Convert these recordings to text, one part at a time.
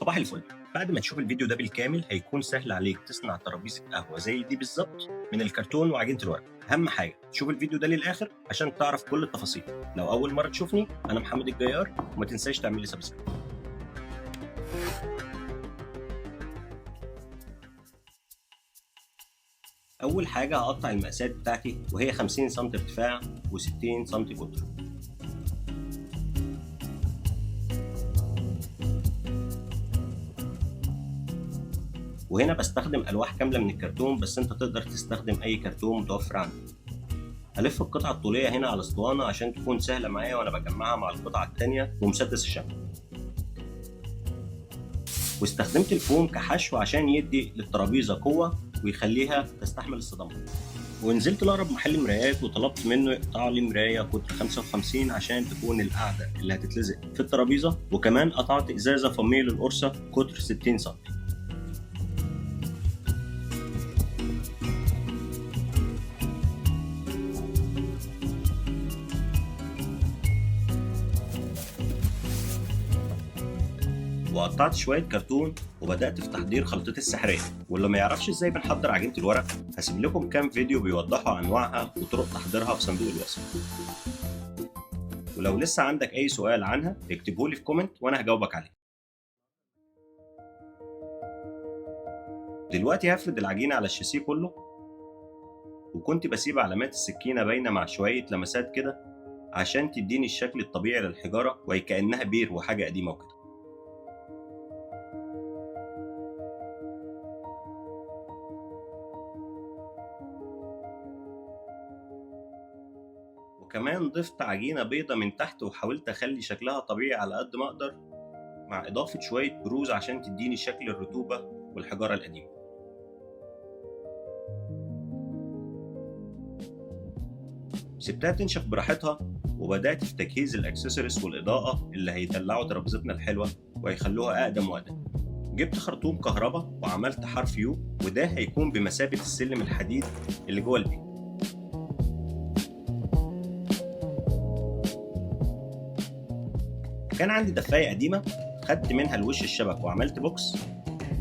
صباح الفل. بعد ما تشوف الفيديو ده بالكامل هيكون سهل عليك تصنع ترابيزة قهوة زي دي بالظبط من الكرتون وعجينة الورق. أهم حاجة تشوف الفيديو ده للآخر عشان تعرف كل التفاصيل. لو أول مرة تشوفني أنا محمد الجيار، وما تنساش تعمل لي سبسكرايب. أول حاجة هقطع المقاسات بتاعتي وهي 50 سم ارتفاع و60 سم قطر. وهنا بستخدم ألواح كاملة من الكرتون، بس أنت تقدر تستخدم أي كرتون متوفر عندك. هلف القطعة الطولية هنا على اسطوانة عشان تكون سهلة معايا وأنا بجمعها مع القطعة التانية بمسدس الشمع. واستخدمت الفوم كحشو عشان يدي للترابيزة قوة ويخليها تستحمل الصدمات. ونزلت لأقرب محل مرايات وطلبت منه يقطع لي مراية قطر 55 عشان تكون القاعدة اللي هتتلزق في الترابيزة، وكمان قطعت إزازة فمية للقرصة قطر 60 سم. وقطعت شوية كرتون وبدأت في تحضير خلطتي السحرية. واللي ما يعرفش ازاي بنحضر عجينة الورق هسيب لكم كام فيديو بيوضحوا انواعها وطرق تحضيرها في صندوق الوصف. ولو لسه عندك اي سؤال عنها اكتبهولي في كومنت وانا هجاوبك عليه. دلوقتي هفرد العجينة على الشاسيه كله، وكنت بسيب علامات السكينة باينة مع شوية لمسات كده عشان تديني الشكل الطبيعي للحجارة وكأنها بير وحاجة قديمة وكده. وكمان ضفت عجينة بيضة من تحت وحاولت أخلي شكلها طبيعي على قد ما أقدر، مع إضافة شوية بروز عشان تديني شكل الرطوبة والحجارة القديمة. سبتها تنشف براحتها وبدأت في تجهيز الأكسسوارز والإضاءة اللي هيدلعوا ترابيزتنا الحلوة ويخلوها أقدم وأقدم. جبت خرطوم كهرباء وعملت حرف يو، وده هيكون بمثابة السلم الحديد اللي جوه البيت. كان عندي دفاية قديمة خدت منها الوش الشبك وعملت بوكس،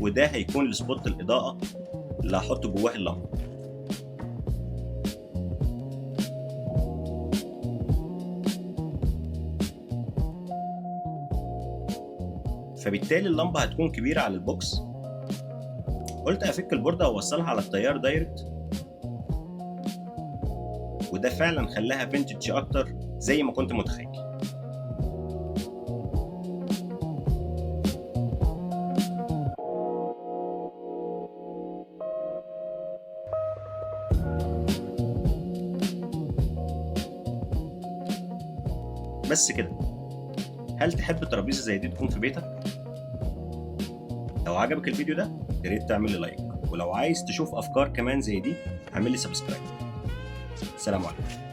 وده هيكون السبوت الإضاءة اللي هحط جواه اللمبة. فبالتالي اللمبة هتكون كبيرة على البوكس. قلت أفك البوردة وأوصلها على التيار دايركت، وده فعلا خلاها فينتج أكتر زي ما كنت متخيل. بس كده. هل تحب ترابيزة زي دي تكون في بيتك؟ لو عجبك الفيديو ده ياريت تعمل لي لايك، ولو عايز تشوف أفكار كمان زي دي اعمل لي سبسكرايب. سلام عليكم.